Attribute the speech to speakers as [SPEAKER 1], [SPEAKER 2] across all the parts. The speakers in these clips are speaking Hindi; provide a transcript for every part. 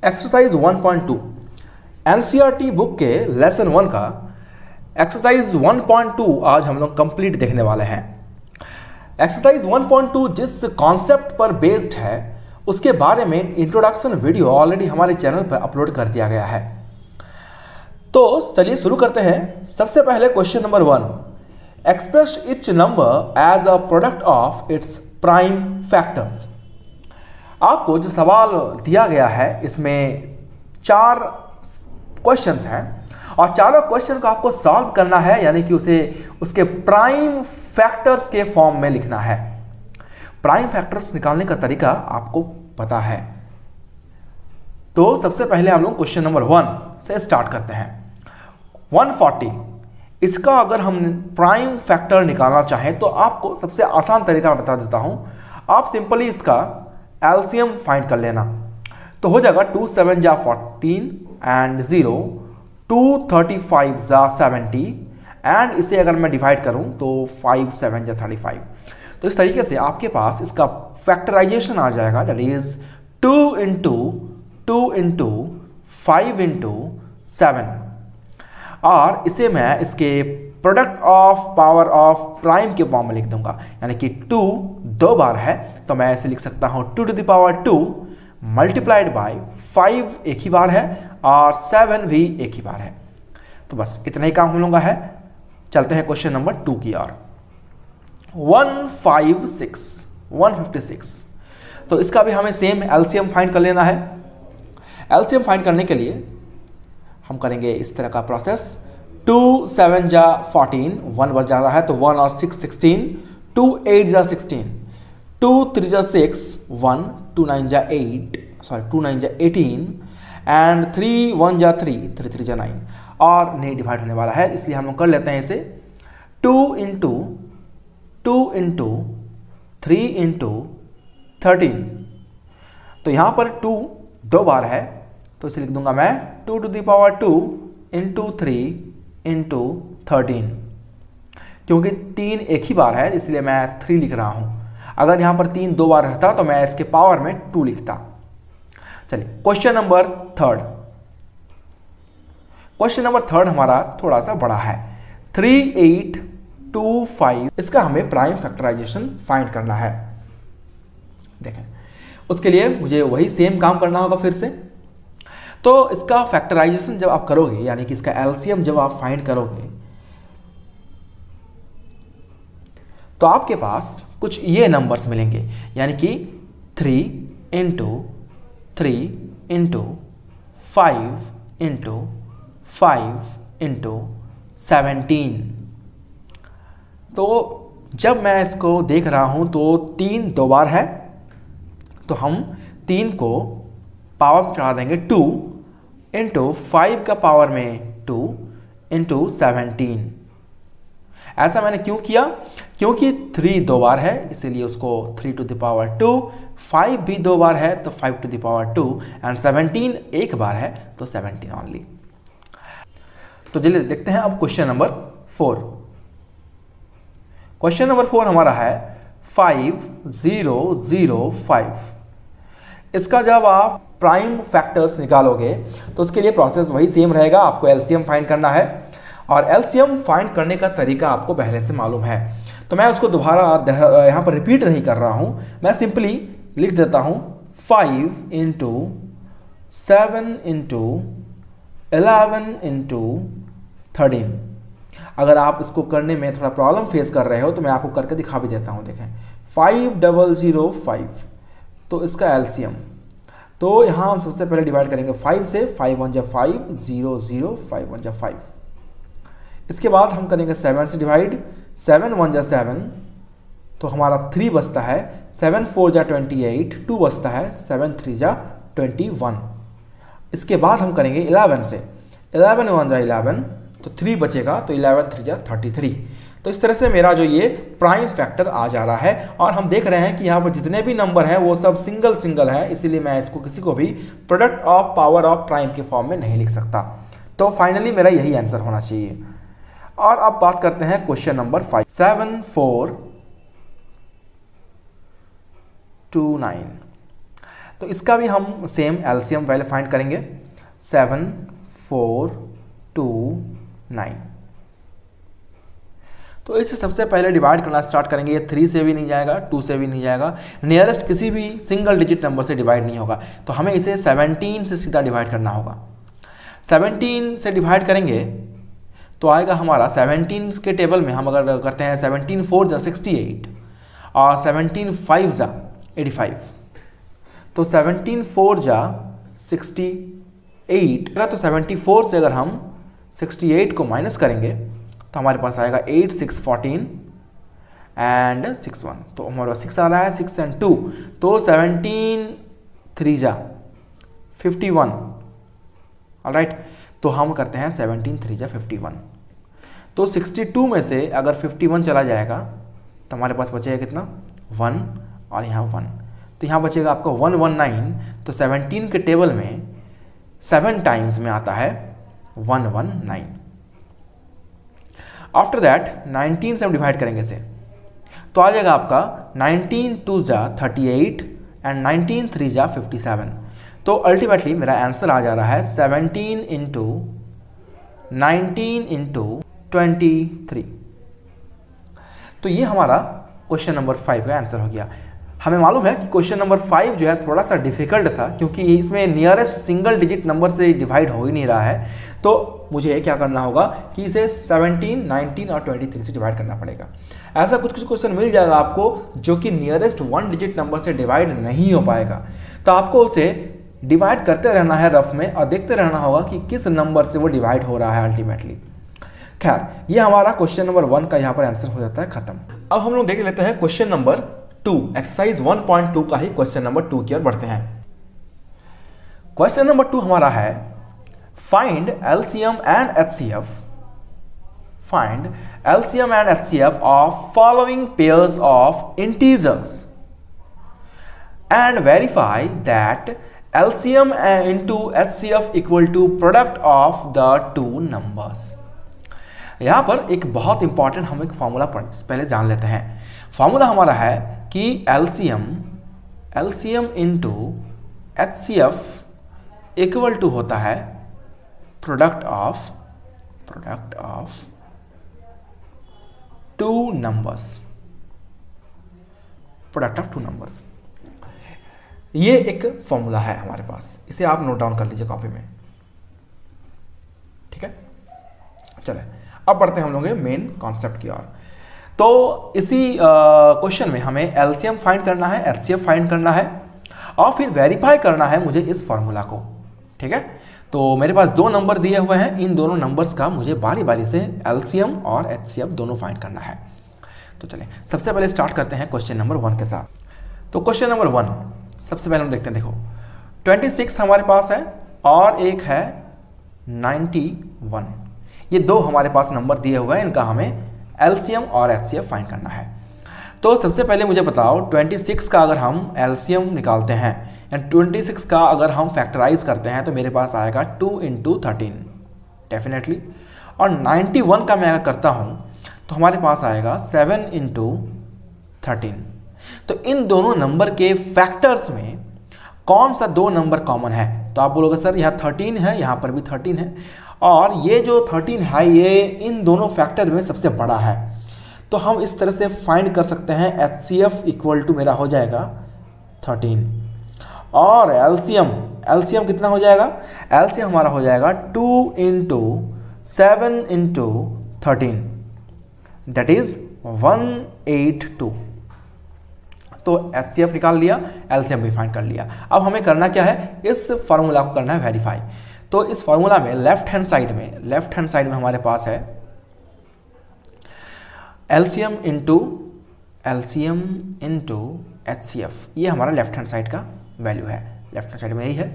[SPEAKER 1] एक्सरसाइज 1.2 एनसीईआरटी बुक के लेसन 1 का एक्सरसाइज 1.2 आज हम लोग कंप्लीट देखने वाले हैं। एक्सरसाइज 1.2 जिस कॉन्सेप्ट पर बेस्ड है उसके बारे में इंट्रोडक्शन वीडियो ऑलरेडी हमारे चैनल पर अपलोड कर दिया गया है। तो चलिए शुरू करते हैं। सबसे पहले question number 1, express each number as a product of its prime factors. आपको जो सवाल दिया गया है इसमें 4 क्वेश्चंस हैं और चारों क्वेश्चन को आपको सॉल्व करना है, यानी कि उसे उसके प्राइम फैक्टर्स के फॉर्म में लिखना है। प्राइम फैक्टर्स निकालने का तरीका आपको पता है। तो सबसे पहले हम लोग क्वेश्चन नंबर 1 से स्टार्ट करते हैं। 140, इसका अगर हम प्राइम फैक्टर निकालना चाहें तो आपको सबसे आसान तरीका बता देता हूं। आप सिंपली इसका एलसीएम फाइंड कर लेना, तो हो जाएगा 2 7 जा 14 एंड 0, 2 35 जा 70 एंड इसे अगर मैं डिवाइड करूं तो 5 7 जा 35। तो इस तरीके से आपके पास इसका फैक्टराइजेशन आ जाएगा, दैट इज 2 इंटू 5 इंटू 7 और इसे मैं इसके product of power of prime के फॉर्म में लिख दूंगा, यानी कि 2 2 बार है तो मैं ऐसे लिख सकता हूं 2 to the power 2 multiplied by 5 एक ही बार है और 7 भी एक ही बार है। तो बस इतना ही काम हम लोगों का है। चलते हैं क्वेश्चन नंबर 2 की ओर। 156, तो इसका भी हमें सेम एलसीएम फाइंड कर लेना है। एलसीएम फाइंड करने के लिए हम करेंगे इस तरह का प्रोसेस। 2 7 जा 14, 1 बच जा रहा है तो 1 और 6 16, 2 8 जा 16, 2 3 जा 6 1, 2 9 जा 18 एंड 3 1 जा 3 3 जा 9 और नहीं डिवाइड होने वाला है, इसलिए हम लोग कर लेते हैं इसे 2 इंटू 3 इंटू 13। तो यहाँ पर 2 2 बार है तो इसे लिख दूंगा मैं 2 to the power 2 into 3 into 13। क्योंकि 3 एक ही बार है इसलिए मैं 3 लिख रहा हूं। अगर यहां पर 3 2 बार रहता तो मैं इसके पावर में 2 लिखता। चलिए क्वेश्चन नंबर 3। क्वेश्चन नंबर 3 हमारा थोड़ा सा बड़ा है। 3825, इसका हमें प्राइम फैक्टराइजेशन फाइंड करना है। देखें उसके लिए मुझे वही सेम काम करना होगा फिर से। तो इसका फैक्टराइजेशन जब आप करोगे, यानी कि इसका एलसीएम जब आप फाइंड करोगे तो आपके पास कुछ ये नंबर्स मिलेंगे, यानी कि 3 इंटू 3 इंटू 5 इंटू 5 इंटू 17। तो जब मैं इसको देख रहा हूं तो 3 2 बार है तो हम 3 को पावर में चढ़ा देंगे 2 इंटू 5 का पावर में 2 इंटू 17। ऐसा मैंने क्यों किया? क्योंकि 3 2 बार है इसीलिए उसको 3 to the power 2, 5 भी 2 बार है तो 5 to the power 2 एंड 17 एक बार है तो 17 ओनली। तो चलिए देखते हैं अब क्वेश्चन नंबर 4। क्वेश्चन नंबर 4 हमारा है 5005। इसका जब आप प्राइम फैक्टर्स निकालोगे तो उसके लिए प्रोसेस वही सेम रहेगा। आपको एलसीएम फाइंड करना है और एलसीएम फाइंड करने का तरीका आपको पहले से मालूम है, तो मैं उसको दोबारा यहाँ पर रिपीट नहीं कर रहा हूँ। मैं सिंपली लिख देता हूँ 5 इंटू 7 इंटू 11 इंटू 13। अगर आप इसको करने में थोड़ा प्रॉब्लम फेस कर रहे हो तो मैं आपको करके दिखा भी देता हूँ। देखें 5005, तो इसका एलसीएम तो यहाँ हम सबसे पहले डिवाइड करेंगे 5 से, 5 1 जा 5, 0 0, 5 1 जा 5। इसके बाद हम करेंगे 7 से डिवाइड, 7 1 जा 7 तो हमारा 3 बचता है, 7 4 जा 28, 2 बचता है, 7 3 जा 21। इसके बाद हम करेंगे 11 से, 11 1 जा 11 तो 3 बचेगा तो 11 3 जा 33। तो इस तरह से मेरा जो ये प्राइम फैक्टर आ जा रहा है और हम देख रहे हैं कि यहाँ पर जितने भी नंबर हैं वो सब सिंगल है, इसीलिए मैं इसको किसी को भी product of power of prime के फॉर्म में नहीं लिख सकता। तो फाइनली मेरा यही आंसर होना चाहिए। और अब बात करते हैं क्वेश्चन नंबर 5। 7429, तो इसका भी हम सेम एलसीएम पहले फाइंड करेंगे। 7 4 2 9। तो इसे सबसे पहले डिवाइड करना स्टार्ट करेंगे। ये 3 से भी नहीं जाएगा, 2 से भी नहीं जाएगा, नियरेस्ट किसी भी सिंगल डिजिट नंबर से डिवाइड नहीं होगा। तो हमें इसे 17 से सीधा डिवाइड करना होगा। 17 से डिवाइड करेंगे तो आएगा हमारा 17 के टेबल में हम अगर करते हैं 17 4 जा 68 और 17 5 जा 85। तो 17 4 जा 68 तो 74 से अगर हम 68 को माइनस करेंगे तो हमारे पास आएगा 8 6 14 एंड 6 1। तो हमारे पास 6 आ रहा है, 6 एंड 2 तो 17 3 जा 51। ऑलराइट, तो हम करते हैं 17 3 जा 51। तो 62 में से अगर 51 चला जाएगा तो हमारे पास बचेगा कितना 1 और यहाँ 1, तो यहाँ बचेगा आपका 119। तो 17 के टेबल में 7 टाइम्स में आता है 119। आफ्टर दैट 19 से हम डिवाइड करेंगे इसे तो आ जाएगा आपका 19 2 जा 38 एंड 19 3 जा 57। तो अल्टीमेटली मेरा आंसर आ जा रहा है 17 इंटू 19 इंटू 23। तो ये हमारा क्वेश्चन नंबर 5 का आंसर हो गया। हमें मालूम है कि क्वेश्चन नंबर 5 जो है थोड़ा सा डिफिकल्ट था क्योंकि इसमें नियरेस्ट सिंगल डिजिट नंबर से डिवाइड हो ही नहीं रहा है। तो मुझे क्या करना होगा कि इसे 17, 19 और 23 से डिवाइड करना पड़ेगा। ऐसा कुछ क्वेश्चन मिल जाएगा आपको जो कि नियरेस्ट 1 डिजिट नंबर से डिवाइड नहीं हो पाएगा, तो आपको उसे डिवाइड करते रहना है रफ में और देखते रहना होगा कि किस नंबर से वो डिवाइड हो रहा है अल्टीमेटली। खैर, ये हमारा क्वेश्चन नंबर 1 का यहाँ पर आंसर हो जाता है खत्म। अब हम लोग देख लेते हैं क्वेश्चन नंबर 2, एक्सरसाइज 1.2 का ही क्वेश्चन नंबर 2 की ओर बढ़ते हैं। क्वेश्चन नंबर 2 हमारा है find LCM and HCF, find LCM and HCF of following pairs of integers and verify that LCM into HCF equal to product of the two numbers। यहाँ पर एक बहुत इंपॉर्टेंट हम एक फॉर्मूला पहले जान लेते हैं। फॉर्मूला हमारा है कि LCM into HCF equal to होता है product of two numbers, product of two numbers. ये एक फॉर्मूला है हमारे पास, इसे आप नोट डाउन कर लीजिए कॉपी में, ठीक है। चले अब बढ़ते हैं हम लोग मेन कॉन्सेप्ट की ओर। तो इसी क्वेश्चन में हमें एलसीएम फाइंड करना है, एचसीएफ फाइंड करना है और फिर वेरीफाई करना है मुझे इस फॉर्मूला को, ठीक है। तो मेरे पास 2 नंबर दिए हुए हैं, इन दोनों नंबर्स का मुझे बारी बारी से एलसीएम और एचसीएफ दोनों फाइंड करना है। तो चलें सबसे पहले स्टार्ट करते हैं क्वेश्चन नंबर 1 के साथ। तो क्वेश्चन नंबर 1 सबसे पहले हम देखते हैं, देखो 26 हमारे पास है और एक है 91। ये 2 हमारे पास नंबर दिए हुए हैं, इनका हमें एलसीएम और एचसीएफ फाइंड करना है। तो सबसे पहले मुझे बताओ 26 का अगर हम एलसीएम निकालते हैं एंड 26 का अगर हम फैक्टराइज करते हैं तो मेरे पास आएगा 2 × 13 डेफिनेटली, और 91 का मैं अगर करता हूँ तो हमारे पास आएगा 7 × 13। तो इन दोनों नंबर के फैक्टर्स में कौन सा 2 नंबर कॉमन है? तो आप बोलोगे सर यहाँ 13 है, यहाँ पर भी 13 है, और ये जो 13 है ये इन दोनों फैक्टर में सबसे बड़ा है। तो हम इस तरह से फाइंड कर सकते हैं HCF इक्वल टू मेरा हो जाएगा 13 और एलसीएम कितना हो जाएगा? एलसीएम हमारा हो जाएगा 2 × 7 × 13 दैट इज 182। तो HCF निकाल लिया, एलसीएम भी फाइंड कर लिया। अब हमें करना क्या है? इस फार्मूला को करना है वेरीफाई। तो इस फार्मूला में लेफ्ट हैंड साइड में हमारे पास है एलसीएम इंटू HCF, ये हमारा लेफ्ट हैंड साइड का वैल्यू है, लेफ्ट हैंड साइड में यही है।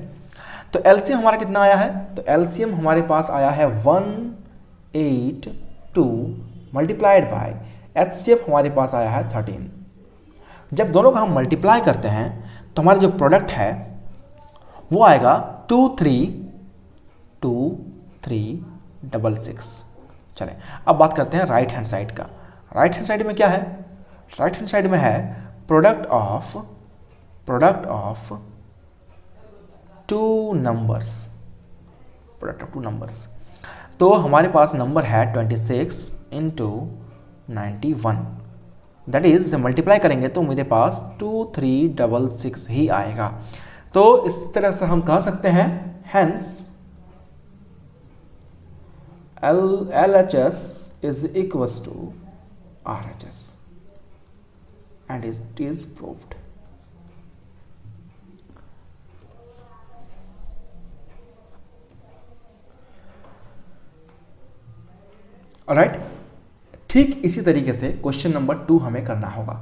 [SPEAKER 1] तो एलसीएम हमारा कितना आया है? तो एलसीएम हमारे पास आया है 182 मल्टीप्लाइड बाय HCF हमारे पास आया है 13। जब दोनों का हम मल्टीप्लाई करते हैं तो हमारा जो प्रोडक्ट है वो आएगा 2366। चलें अब बात करते हैं राइट हैंड साइड का। राइट हैंड साइड में क्या है? राइट हैंड साइड में है product of two numbers, product of two numbers. तो हमारे पास नंबर है 26 इंटू 91, दैट इज इसे मल्टीप्लाई करेंगे तो मेरे पास 2366 ही आएगा। तो इस तरह से हम कह सकते हैं hence LHS is equals to RHS and it is proved. Alright, ठीक इसी तरीके से क्वेश्चन नंबर 2 हमें करना होगा।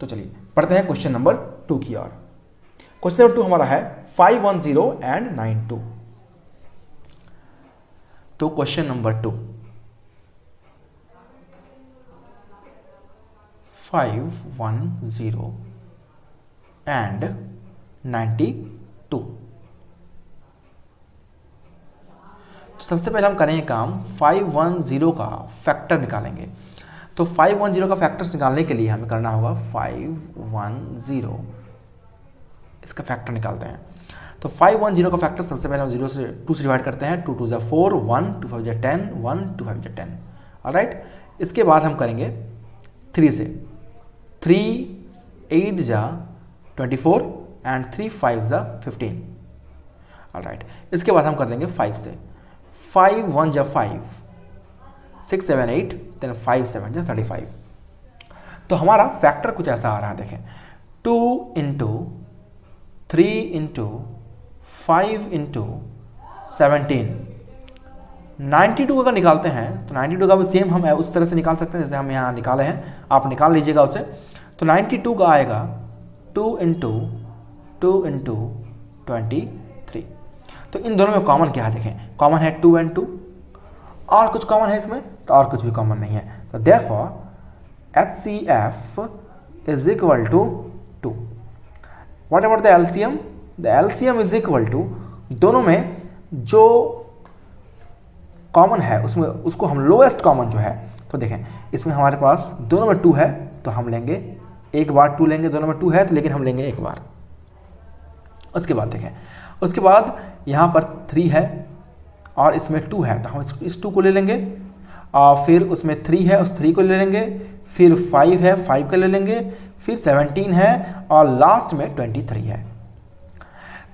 [SPEAKER 1] तो चलिए पढ़ते हैं क्वेश्चन नंबर 2 की ओर। क्वेश्चन नंबर 2 हमारा है 510 एंड 92। तो क्वेश्चन नंबर 2, 510 एंड 92। तो सबसे पहले हम करेंगे काम 510 का फैक्टर निकालेंगे। तो 510 का फैक्टर्स निकालने के लिए हमें करना होगा 510, इसका फैक्टर निकालते हैं। तो 510 का फैक्टर सबसे पहले हम 0 से 2 से डिवाइड करते हैं। 2 2 जा 4, 1 2 5 जा 10, 1 2 5 जा 10। ऑलराइट, इसके बाद हम करेंगे 3 से। 3 8 जा 24 एंड 3 5 जा 15। ऑलराइट, इसके बाद हम कर देंगे 5 से। 5 1 जा 5, 6 7 8, देन 5 7 जा 35। तो हमारा फैक्टर कुछ ऐसा आ रहा है, देखें 2 इंटू 3 इंटू 5 इंटू 17। 92 अगर निकालते हैं तो 92 का भी सेम हम उस तरह से निकाल सकते हैं जैसे हम यहाँ निकाले हैं, आप निकाल लीजिएगा उसे। तो 92 का आएगा 2 इंटू 23। तो इन दोनों में कॉमन क्या है, देखें कॉमन है 2 and 2, और कुछ कॉमन है इसमें तो और कुछ भी कॉमन नहीं है। तो therefore HCF is equal to 2। What about the LCM? The LCM is equal to, दोनों में जो कॉमन है उसमें उसको हम लोएस्ट कॉमन जो है, तो देखें इसमें हमारे पास दोनों में 2 है तो हम लेंगे एक बार 2 लेंगे, दोनों में 2 है तो लेकिन हम लेंगे एक बार। उसके बाद देखें, उसके बाद यहाँ पर 3 है और इसमें 2 है तो हम इस 2 को ले लेंगे, और फिर उसमें 3 है उस 3 को ले लेंगे, फिर 5 है 5 को ले लेंगे, फिर 17 है और लास्ट में 23 है।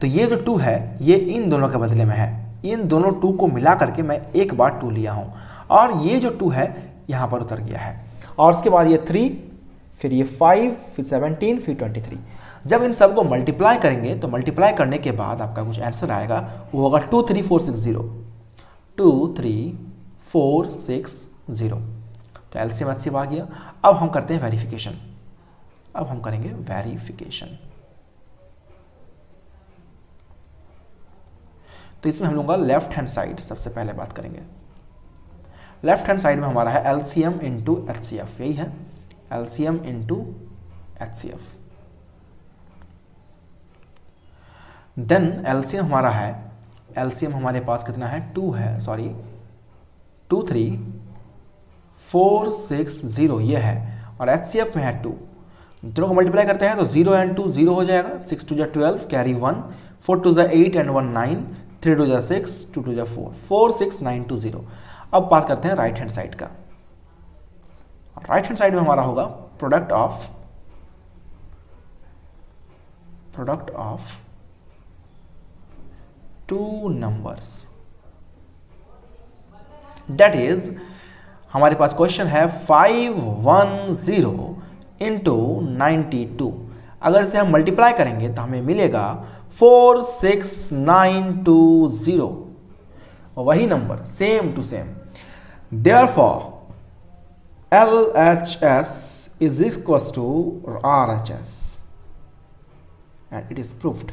[SPEAKER 1] तो ये जो 2 है ये इन दोनों के बदले में है, इन दोनों 2 को मिला करके मैं एक बार 2 लिया हूँ, और ये जो 2 है यहाँ पर उतर गया है। और उसके बाद ये 3, फिर ये 5, फिर 17, फिर 23। जब इन सब को मल्टीप्लाई करेंगे तो मल्टीप्लाई करने के बाद आपका कुछ आंसर आएगा, वो होगा 23460। 23460। तो एलसीएम एचसीएफ आ गया। अब हम करते हैं वेरिफिकेशन। अब हम करेंगे वेरिफिकेशन। तो इसमें हम लोगों का लेफ्ट हैंड साइड सबसे पहले बात करेंगे। लेफ्ट हैंड साइड में हमारा है एलसीएम इंटू एचसीएफ, यही है LCM into HCF. Then LCM हमारा है, एलसीएम हमारे पास कितना है 2 है, सॉरी 23460 ये है, और एचसीएफ में है 2। दोनों को मल्टीप्लाई करते हैं तो 0 and 2 0 हो जाएगा, 6 2 12 कैरी 1, 4 2 8 and 1 9, 3 2 6, 2 2 4, 46920। अब बात करते हैं राइट हैंड साइड का। राइट हैंड साइड में हमारा होगा product of 2 numbers, that is हमारे पास क्वेश्चन है 510 इंटू 92। अगर इसे हम मल्टीप्लाई करेंगे तो हमें मिलेगा 46920, वही नंबर same to same. Therefore LHS is equals to RHS and it is proved।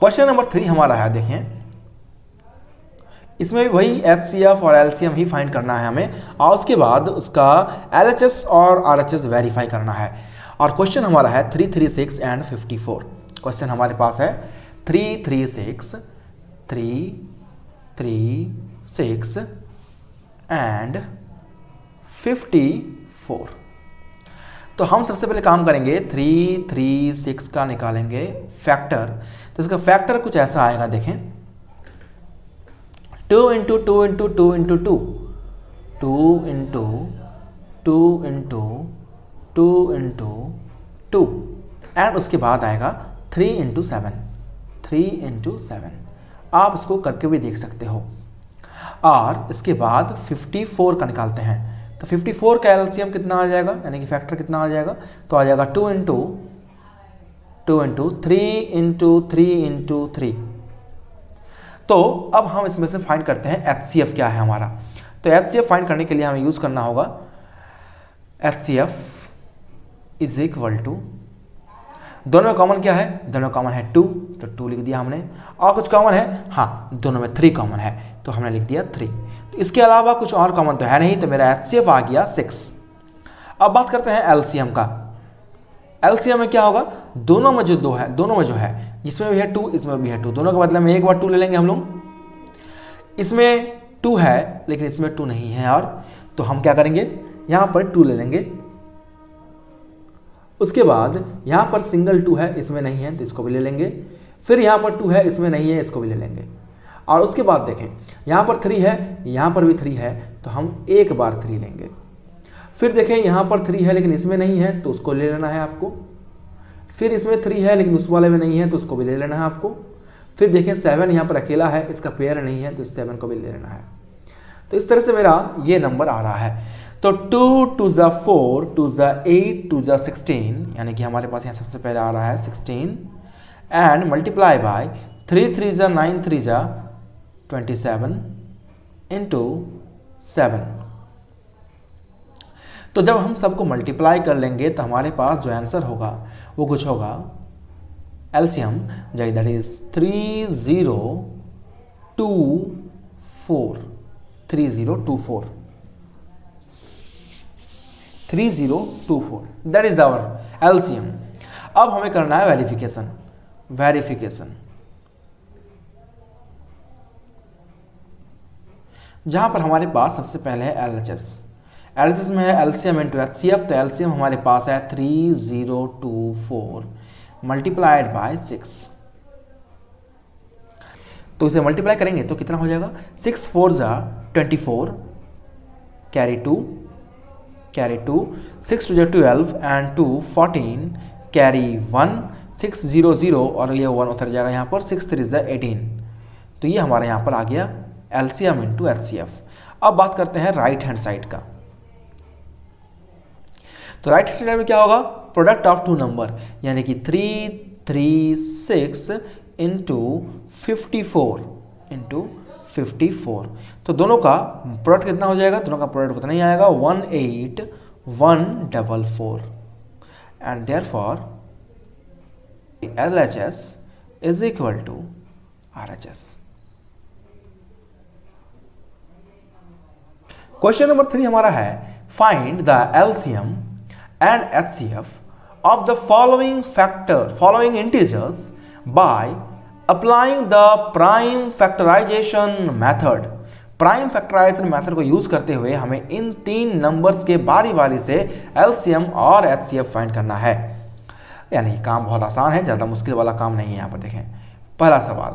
[SPEAKER 1] Question number 3 हमारा है, देखें इसमें भी वही HCF और LCM ही फाइंड करना है हमें, और उसके बाद उसका LHS और RHS वेरीफाई करना है। और क्वेश्चन हमारा है 336 एंड 54। क्वेश्चन हमारे पास है 336 एंड 54। तो हम सबसे पहले काम करेंगे 336 का निकालेंगे फैक्टर। तो इसका फैक्टर कुछ ऐसा आएगा, देखें 2 into 2 into 2 into 2, 2 into 2 into 2 into 2, and उसके बाद आएगा 3 इंटू 7, 3 इंटू 7। आप इसको करके भी देख सकते हो। और इसके बाद 54 का निकालते हैं। तो 54 का एलसीएम कितना आ जाएगा, यानी कि फैक्टर कितना आ जाएगा, तो आ जाएगा 2 इंटू 2 इंटू 3 इंटू 3 इंटू 3। तो अब हम इसमें से फाइंड करते हैं एचसीएफ क्या है हमारा। तो एचसीएफ फाइंड करने के लिए हमें यूज़ करना होगा एचसीएफ इज इक्वल टू, दोनों में कॉमन क्या है, दोनों कॉमन है 2, तो 2 लिख दिया हमने। और कुछ कॉमन है, हाँ दोनों में 3 कॉमन है, तो हमने लिख दिया 3। तो इसके अलावा कुछ और कॉमन तो है नहीं, तो मेरा एचसीएफ आ गया 6। अब बात करते हैं एलसीएम का। एलसीएम में क्या होगा, दोनों में जो दो है, दोनों में जो है, इसमें भी है 2 इसमें भी है 2, दोनों के बदले में एक बार 2 ले लेंगे हम लोग। इसमें 2 है लेकिन इसमें 2 नहीं है, और तो हम क्या करेंगे, यहाँ पर 2 ले लेंगे। उसके बाद यहाँ पर सिंगल 2 है, इसमें नहीं है, तो इसको भी ले लेंगे। फिर यहाँ पर 2 है, इसमें नहीं है, इसको भी ले लेंगे। और उसके बाद देखें यहाँ पर 3 है, यहाँ पर भी 3 है, तो हम एक बार 3 लेंगे। फिर देखें यहाँ पर 3 है लेकिन इसमें नहीं है, तो उसको ले लेना है आपको। फिर इसमें 3 है लेकिन उस वाले में नहीं है, तो उसको भी ले लेना है आपको। फिर देखें 7 यहाँ पर अकेला है, इसका पेयर नहीं है, तो 7 को भी ले लेना है। तो इस तरह से मेरा ये नंबर आ रहा है। तो 2 2 ज़ा 4, 2 ज़ा 8, 2 ज़ा 16, यानी कि हमारे पास यहाँ सबसे पहले आ रहा है 16, एंड मल्टीप्लाई बाय 3 3 ज़ा 9, 3 ज़ा 27 इंटू 7। तो जब हम सबको मल्टीप्लाई कर लेंगे तो हमारे पास जो आंसर होगा वो कुछ होगा LCM, that is 3024, 3024, 3024, that is our LCM. अब हमें करना है वेरिफिकेशन, जहां पर हमारे पास सबसे पहले है एलएचएस में है एलसीएम इंटू एचसीएफ। तो एलसीएम हमारे पास है 3024 मल्टीप्लाइड बाय 6। तो इसे मल्टीप्लाई करेंगे तो कितना हो जाएगा, 6 4 ज़ा 24, कैरी 2, 6 2 ज़ा 12 एंड 2 14, कैरी 1, 6 0 0 और ये 1 उतर जाएगा यहाँ पर, 6 3 ज़ा 18। तो ये हमारे यहाँ पर आ गया एलसीएम इंटू एचसीएफ। अब बात करते हैं राइट हैंड साइड का। तो राइट हैंड साइड में क्या होगा, प्रोडक्ट ऑफ 2 नंबर, यानी कि 336 इंटू 54 इंटू 54। तो दोनों का प्रोडक्ट कितना हो जाएगा, दोनों का प्रोडक्ट कितना ही आएगा 18144, and therefore LHS is equal to RHS। Question number 3 हमारा है find the LCM and HCF of the following integers by applying the prime factorization method। Prime factorization method को यूज करते हुए हमें इन 3 नंबर्स के बारी बारी से एलसीएम और एचसीएफ फाइंड करना है। यानी काम बहुत आसान है, ज़्यादा मुश्किल वाला काम नहीं है। यहाँ पर देखें पहला सवाल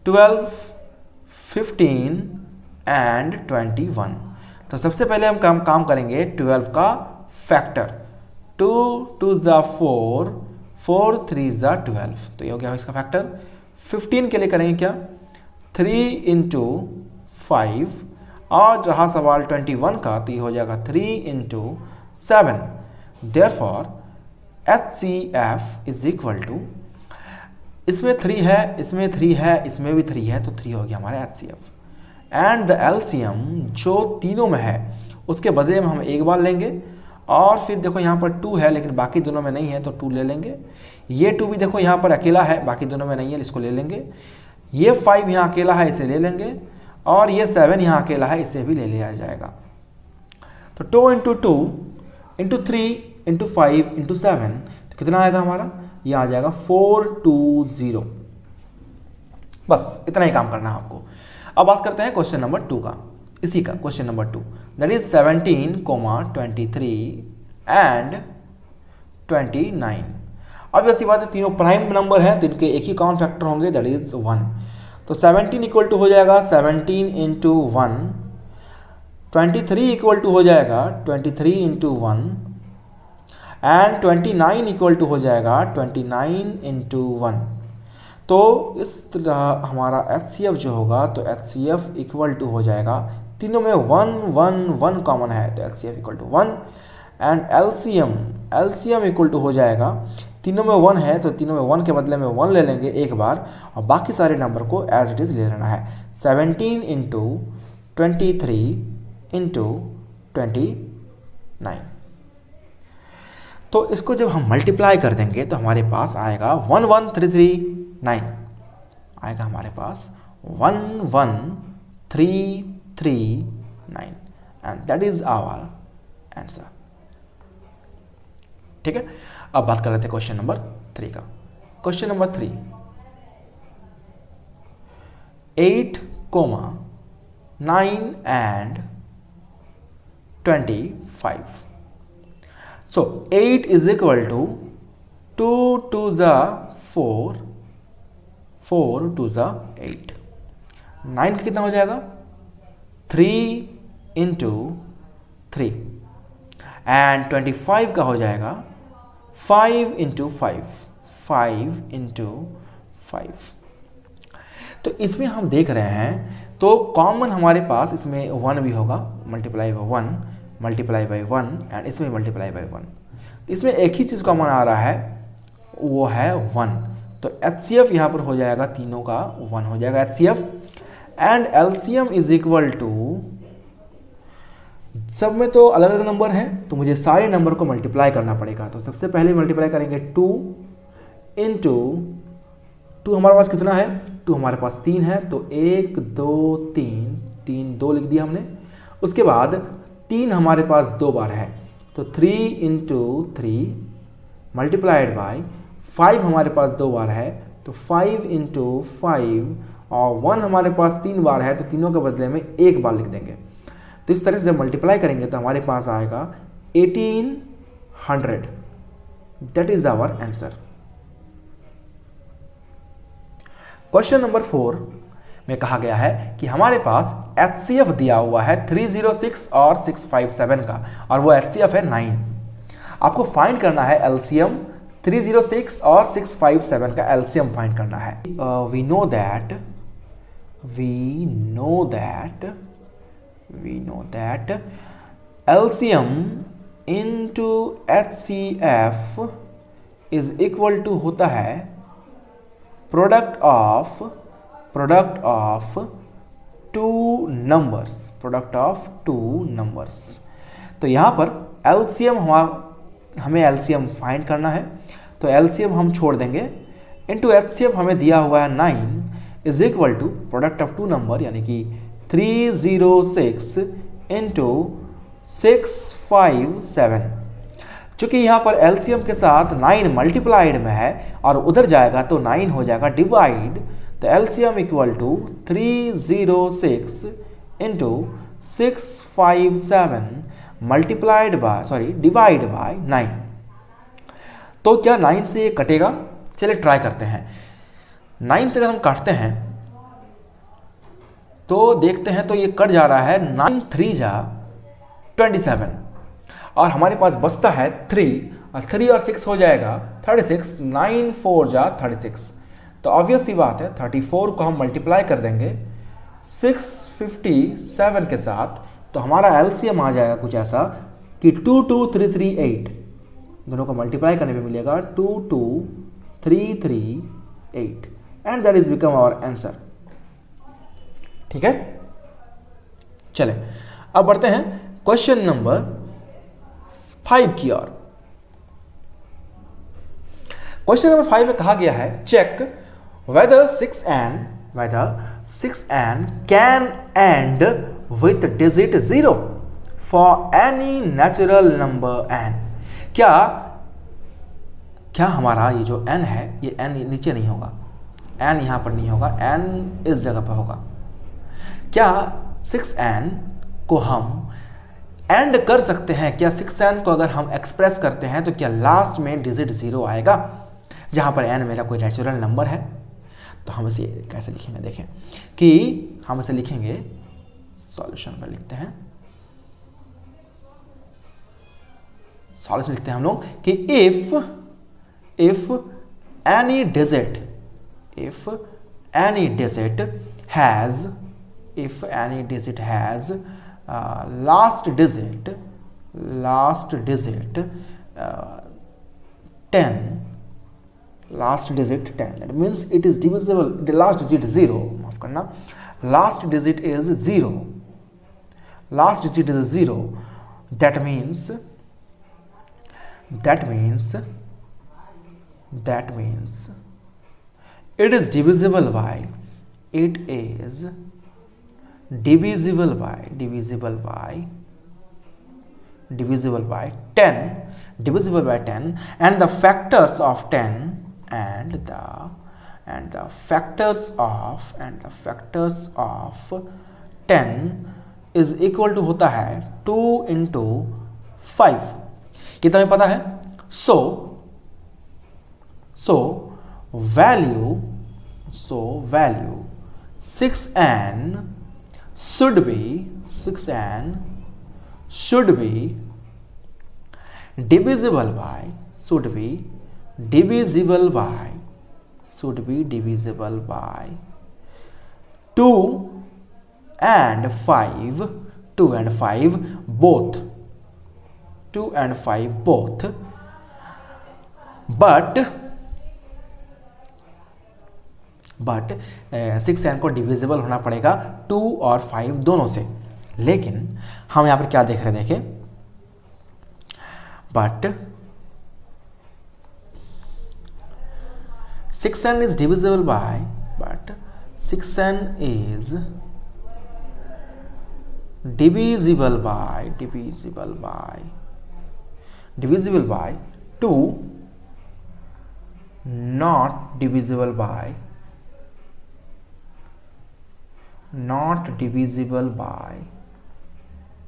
[SPEAKER 1] 12, 15 एंड 21। तो सबसे पहले हम काम करेंगे 12 का फैक्टर, 2 2 ज़ा 4, 4 3 ज़ा 12। तो ये हो गया इसका फैक्टर। 15 के लिए करेंगे क्या, 3 इंटू 5, और रहा सवाल 21 का, तो ये हो जाएगा 3 into 7। Therefore HCF is equal to, इसमें 3 है, इसमें 3 है, इसमें भी 3 है, तो 3 हो गया हमारा HCF। एंड द एलसीएम जो तीनों में है उसके बदले में हम एक बार लेंगे, और फिर देखो यहाँ पर 2 है लेकिन बाकी दोनों में नहीं है, तो 2 ले लेंगे। ये 2 भी देखो यहाँ पर अकेला है, बाकी दोनों में नहीं है, इसको ले लेंगे। ये 5 यहाँ अकेला है, इसे ले लेंगे, और ये 7 यहाँ अकेला है, इसे भी ले लिया जाएगा। तो 2 इंटू 2 इंटू 3 इंटू 5 इंटू 7, तो कितना आएगा हमारा, ये आ जाएगा 420। बस इतना ही काम करना है आपको। अब बात करते हैं क्वेश्चन नंबर 2 का, इसी का question number 2, that is 17, 23 and 29। अब ऐसी बात है, तीनों प्राइम नंबर हैं तो इनके एक ही कॉमन फैक्टर होंगे, दैट इज 1। तो 17 इक्वल टू हो जाएगा 17 इंटू 1, 23 इक्वल टू हो जाएगा 23 इंटू 1, एंड 29 इक्वल टू हो जाएगा 29 इंटू 1। तो इस तरह हमारा HCF जो होगा, तो HCF इक्वल टू हो जाएगा, तीनों में 1 1 1 कॉमन है तो HCF equal to 1, and LCM equal to हो जाएगा, तीनों में 1 है तो तीनों में 1 के बदले में 1 ले लेंगे एक बार, और बाकी सारे नंबर को एज इट इज़ ले लेना है। 17 इंटू 23 इंटू 29। तो इसको जब हम मल्टीप्लाई कर देंगे तो हमारे पास आएगा 11339, आएगा हमारे पास 11339, and that is our answer. ठीक है, अब बात कर लेते हैं क्वेश्चन नंबर 3 का। Question number 3, 8, 9 and 25. So 8 is equal to 2 to the 4, 4 to the 8। 9 का कितना हो जाएगा 3 इंटू 3, एंड 25 का हो जाएगा 5 इंटू 5, 5 इंटू 5। तो इसमें हम देख रहे हैं तो कॉमन हमारे पास इसमें 1 भी होगा, multiply by 1, multiply by 1, and इसमें मल्टीप्लाई बाई 1। इसमें एक ही चीज़ कॉमन आ रहा है, वो है 1। तो HCF यहाँ पर हो जाएगा, तीनों का 1 हो जाएगा HCF, and LCM is equal to, सब में तो अलग अलग नंबर हैं तो मुझे सारे नंबर को मल्टीप्लाई करना पड़ेगा। तो सबसे पहले मल्टीप्लाई करेंगे 2 इंटू 2, हमारे पास कितना है 2, हमारे पास 3 है, तो 1 2 3, 3 2 लिख दिया हमने। उसके बाद 3 हमारे पास 2 बार है, तो 3 इंटू 3 मल्टीप्लाइड बाई 5 हमारे पास 2 बार है, तो 5 इंटू 5, और 1 हमारे पास 3 बार है तो तीनों के बदले में 1 बार लिख देंगे। तो इस तरह से जब मल्टीप्लाई करेंगे तो हमारे पास आएगा 1800, that is our answer. Question number 4 में कहा गया है कि हमारे पास HCF दिया हुआ है 306 और 657 का, और वो HCF है 9। आपको फाइंड करना है LCM, 306 और 657 का LCM फाइंड करना है। we know that LCM into HCF is equal to होता है प्रोडक्ट ऑफ टू नंबर्स। तो यहाँ पर LCM हमें LCM फाइंड करना है, तो LCM हम छोड़ देंगे, इनटू HCF हमें दिया हुआ है 9 is equal to product of two number, यानी कि 306 इंटू 657। चूंकि यहाँ पर LCM के साथ 9 मल्टीप्लाइड में है और उधर जाएगा तो 9 हो जाएगा डिवाइड, तो LCM equal to 306 into 657 divide by 9। तो क्या 9 से ये कटेगा? चलिए ट्राई करते हैं। 9 से अगर हम काटते हैं तो देखते हैं तो ये कट जा रहा है, 9 3 जा 27, और हमारे पास बचता है 3, और 3 और 6 हो जाएगा 36, 9 4 जा 36। तो ऑब्वियस सी बात है 34 को हम मल्टीप्लाई कर देंगे 657 के साथ, तो हमारा LCM आ जाएगा कुछ ऐसा कि 22338। दोनों को मल्टीप्लाई करने पे मिलेगा 22338, and that is become our answer. ठीक है, चले अब बढ़ते हैं क्वेश्चन नंबर 5 की ओर। क्वेश्चन नंबर 5 में कहा गया है check whether 6n can end with digit 0 for any natural number n। क्या हमारा ये जो n है, ये n नीचे नहीं होगा, n यहां पर नहीं होगा, n इस जगह पर होगा। क्या 6n को हम एंड कर सकते हैं क्या 6n को अगर हम एक्सप्रेस करते हैं तो क्या लास्ट में डिजिट 0 आएगा, जहां पर n मेरा कोई नेचुरल नंबर है। तो हम इसे कैसे लिखेंगे, देखें कि हम इसे लिखेंगे, सॉल्यूशन में लिखते हैं, सॉल्यूशन लिखते हैं हम लोग कि if any digit has last digit 10, that means it is divisible, the last digit 0, माफ करना, last digit is 0, that means it is divisible by 10, and the factors of 10 and the factors of 10 is equal to होता है 2 into 5, ये तो हमें पता है। so value 6n should be divisible by 2 and 5 both, but 6n को डिविजिबल होना पड़ेगा 2 और 5 दोनों से। लेकिन हम यहां पर क्या देख रहे हैं, देखें, but 6n is divisible by 2, not divisible by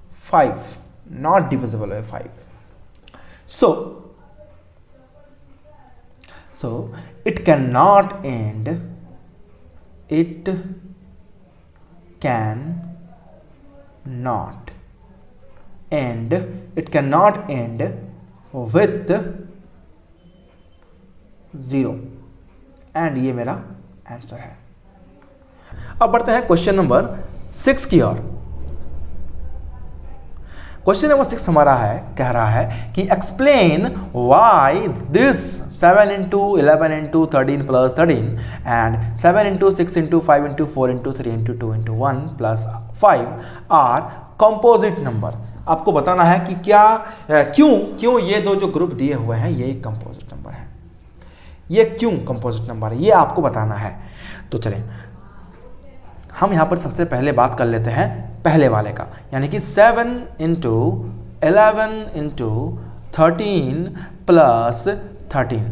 [SPEAKER 1] 5, so it cannot end with 0, and ये मेरा आंसर है। अब बढ़ते हैं क्वेश्चन नंबर 6 की ओर। क्वेश्चन नंबर 6 हमारा कह रहा है कि explain why this 7 into 11 into 13 plus 13 and 7 into 6 into 5 into 4 into 3 into 2 into 1 plus 5 are composite number। आपको बताना है कि क्या क्यों ये दो जो ग्रुप दिए हुए हैं ये एक कंपोजिट नंबर है, ये क्यों कंपोजिट नंबर है, ये आपको बताना है। तो चलें हम यहाँ पर सबसे पहले बात कर लेते हैं पहले वाले का, यानी कि 7 into 11 into 13 plus 13।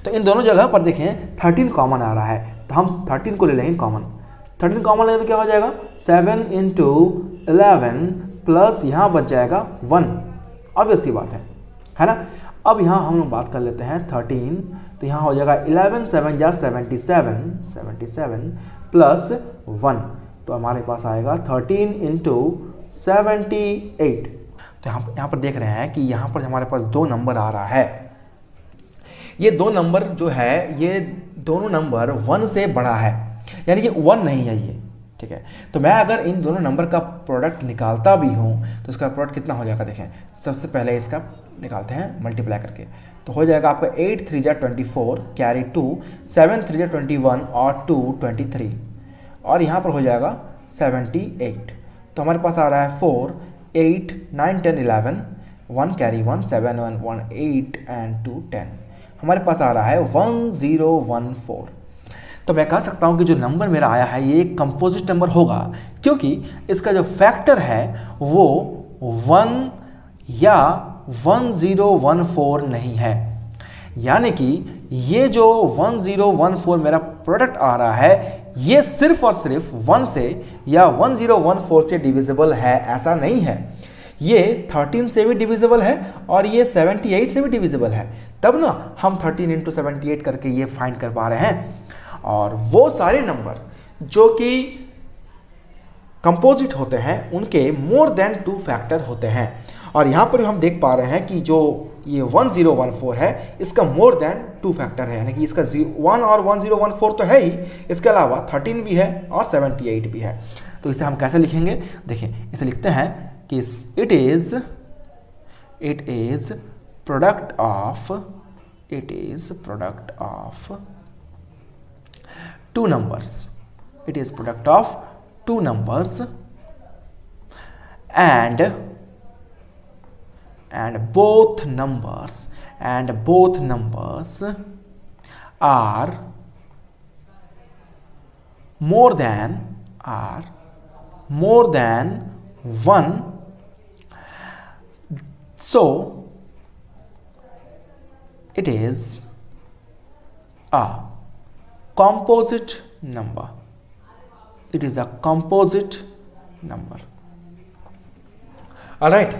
[SPEAKER 1] तो इन दोनों जगह पर देखें 13 कॉमन आ रहा है, तो हम 13 को ले लेंगे कॉमन। 13 कॉमन लेंगे तो क्या हो जाएगा, 7 into 11 प्लस यहाँ बच जाएगा 1, ऑब्वियस सी बात है ना। अब यहाँ हम लोग बात कर लेते हैं 13, तो यहाँ हो जाएगा 11 7 या 77 प्लस 1, तो हमारे पास आएगा 13 into 78। तो यहाँ पर देख रहे हैं कि यहाँ पर हमारे पास दो नंबर आ रहा है, ये दो नंबर जो है ये दोनों नंबर 1 से बड़ा है, यानी कि 1 नहीं है ये, ठीक है। तो मैं अगर इन दोनों नंबर का प्रोडक्ट निकालता भी हूँ तो इसका प्रोडक्ट कितना हो जाएगा, देखें सबसे पहले इसका निकालते हैं मल्टीप्लाई करके, तो हो जाएगा आपका 8 3 जा 24 कैरी 2, 7 3 जा 21 और 2 23, और यहाँ पर हो जाएगा 78। तो हमारे पास आ रहा है 4 8 9 10 11, 1 कैरी 1 7 1 1 8 एंड 2 10, हमारे पास आ रहा है 1014। तो मैं कह सकता हूँ कि जो नंबर मेरा आया है ये एक कंपोजिट नंबर होगा, क्योंकि इसका जो फैक्टर है वो 1 या 1014 नहीं है, यानी कि ये जो 1014 मेरा प्रोडक्ट आ रहा है ये सिर्फ और सिर्फ 1 से या 1014 से डिविजिबल है, ऐसा नहीं है। ये 13 से भी डिविजिबल है और ये 78 से भी डिविजिबल है, तब ना हम 13 इंटू 78 करके ये फाइंड कर पा रहे हैं। और वो सारे नंबर जो कि कंपोजिट होते हैं उनके मोर देन 2 फैक्टर होते हैं। और यहाँ पर हम देख पा रहे हैं कि जो ये 1014 है इसका मोर देन 2 फैक्टर है, यानी कि इसका 1 और 1014 तो है ही, इसके अलावा 13 भी है और 78 भी है। तो इसे हम कैसे लिखेंगे, देखिए इसे लिखते हैं कि it is product of two numbers, it is product of two numbers and both numbers are more than 1, so it is a composite number. It is a composite number. Alright,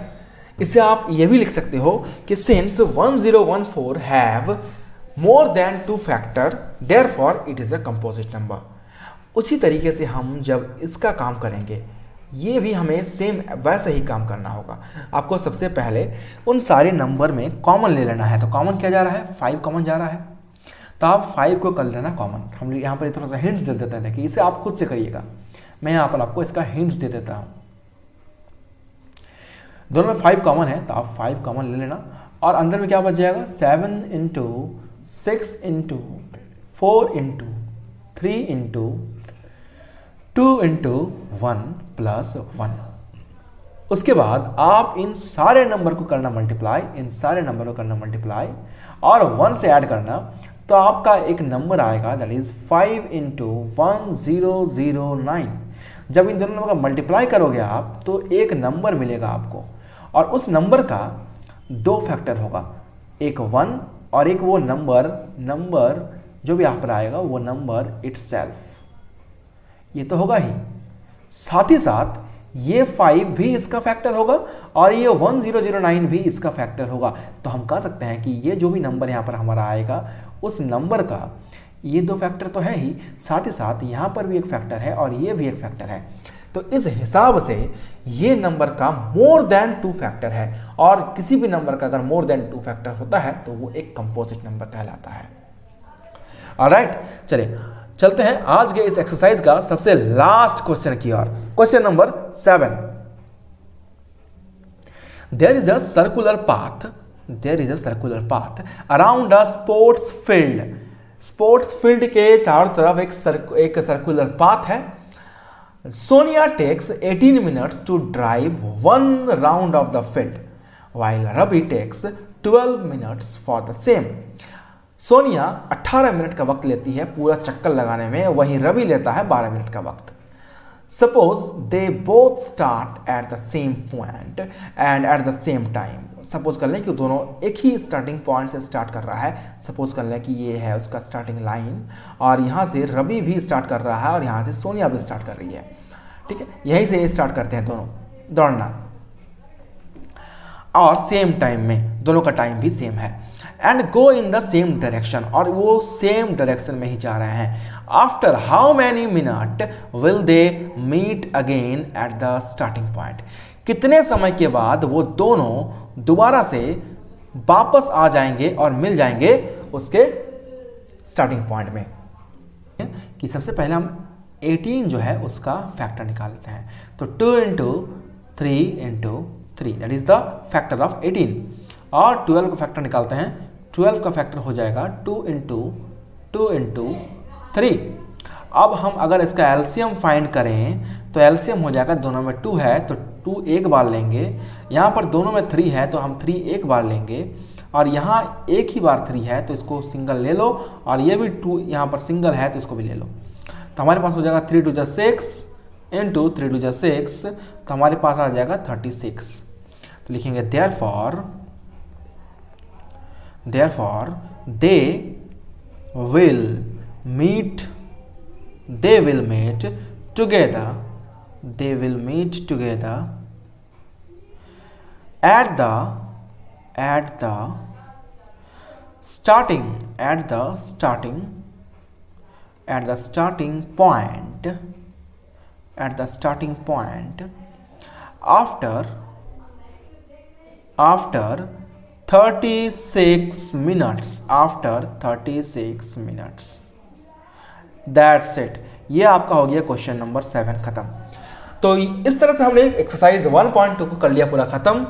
[SPEAKER 1] इससे आप ये भी लिख सकते हो कि since 1014 have more than 2 factor, therefore it is a composite number. उसी तरीके से हम जब इसका काम करेंगे ये भी हमें सेम वैसे ही काम करना होगा। आपको सबसे पहले उन सारे नंबर में कॉमन ले लेना है। तो कॉमन क्या जा रहा है, 5 कॉमन जा रहा है, तो आप 5 को कर लेना कॉमन। हम यहाँ पर थोड़ा सा हिंट्स दे देते हैं कि इसे आप खुद से करिएगा। मैं यहाँ पर आपको इसका हिंट्स दे देता हूँ। दोनों में 5 कॉमन है तो आप 5 कॉमन ले लेना और अंदर में क्या बच जाएगा, 7 into 6 into 4 into 3 into 2 into 1 plus 1। उसके बाद आप इन सारे नंबर को करना मल्टीप्लाई, और 1 से ऐड करना, तो आपका एक नंबर आएगा दैट इज 5 इंटू 1009। जब इन दोनों नंबर का मल्टीप्लाई करोगे आप तो एक नंबर मिलेगा आपको, और उस नंबर का 2 फैक्टर होगा, एक 1 और एक वो नंबर जो भी यहाँ पर आएगा वो नंबर इटसेल्फ, ये तो होगा ही। साथ ही साथ ये 5 भी इसका फैक्टर होगा और ये 1009 भी इसका फैक्टर होगा। तो हम कह सकते हैं कि ये जो भी नंबर यहाँ पर हमारा आएगा उस नंबर का ये 2 फैक्टर तो है ही, साथ ही साथ यहाँ पर भी एक फैक्टर है और ये भी एक फैक्टर है। तो इस हिसाब से ये नंबर का मोर देन 2 फैक्टर है, और किसी भी नंबर का अगर मोर देन 2 फैक्टर होता है तो वो एक कंपोजिट नंबर कहलाता है। ऑलराइट, चलिए चलते हैं आज के इस एक्सरसाइज का सबसे लास्ट क्वेश्चन की ओर। Question number 7। There is a circular path around a sports field. Sports field के चारों तरफ एक सर्कुलर पाथ है। Sonia takes 18 minutes to drive 1 round of the field, while Ravi takes 12 minutes for the same. Sonia 18 minute का वक्त लेती है पूरा चक्कर लगाने में, वहीं रवि लेता है 12 मिनट का वक्त। Suppose they both start at the same point and at the same time. Suppose कर लें कि दोनों एक ही स्टार्टिंग पॉइंट से स्टार्ट कर रहा है। सपोज कर लें कि ये है उसका स्टार्टिंग लाइन और यहाँ से रवि भी स्टार्ट कर रहा है और यहाँ से सोनिया भी स्टार्ट कर रही है। ठीक है, यहीं से ये स्टार्ट करते हैं दोनों दौड़ना, और सेम टाइम में दोनों का टाइम भी सेम है। And go in the same direction, और वो सेम डायरेक्शन में ही जा रहे हैं। After how many minute will they meet again at the starting point. कितने समय के बाद वो दोनों दोबारा से वापस आ जाएंगे और मिल जाएंगे उसके स्टार्टिंग पॉइंट में। कि सबसे पहले हम 18 जो है उसका फैक्टर निकाल लेते हैं। तो 2 into 3 that is the factor of 18, और 12 का फैक्टर निकालते हैं। 12 का फैक्टर हो जाएगा 2 इंटू 3। अब हम अगर इसका एलसीएम फाइंड करें तो एलसीएम हो जाएगा, दोनों में 2 है तो 2 एक बार लेंगे, यहाँ पर दोनों में 3 है तो हम 3 एक बार लेंगे, और यहाँ एक ही बार 3 है तो इसको सिंगल ले लो, और ये भी 2 यहाँ पर सिंगल है तो इसको भी ले लो। तो हमारे पास हो जाएगा 3 2 6 इंटू 3 2 6, तो हमारे पास आ जाएगा 36। तो लिखेंगे therefore they will meet together at the starting point after 36 minutes. That's it. ये आपका हो गया क्वेश्चन नंबर 7 खत्म। तो इस तरह से हमने एक्सरसाइज 1.2 को कर लिया पूरा खत्म।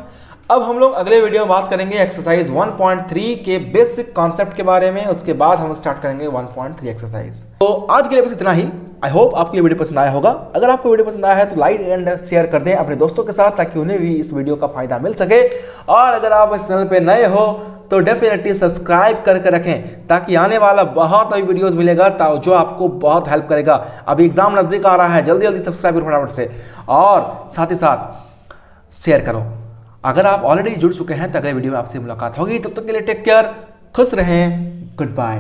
[SPEAKER 1] अब हम लोग अगले वीडियो में बात करेंगे एक्सरसाइज 1.3 के बेसिक कॉन्सेप्ट के बारे में। उसके बाद हम स्टार्ट करेंगे 1.3 एक्सरसाइज। तो आज के लिए बस इतना ही। आई होप आपको ये वीडियो पसंद आया होगा। अगर आपको वीडियो पसंद आया है तो लाइक एंड शेयर कर दें अपने दोस्तों के साथ, ताकि उन्हें भी इस वीडियो का फायदा मिल सके। और अगर आप इस चैनल पे नए हो तो डेफिनेटली सब्सक्राइब करके रखें, ताकि आने वाला बहुत अभी वीडियोस मिलेगा जो आपको बहुत हेल्प करेगा। अभी एग्जाम नजदीक आ रहा है, जल्दी जल्दी सब्सक्राइब करो फटाफट से, और साथ ही साथ शेयर करो। अगर आप ऑलरेडी जुड़ चुके हैं तो अगले वीडियो में आपसे मुलाकात होगी। तब तक के लिए टेक केयर, खुश रहें, गुड बाय।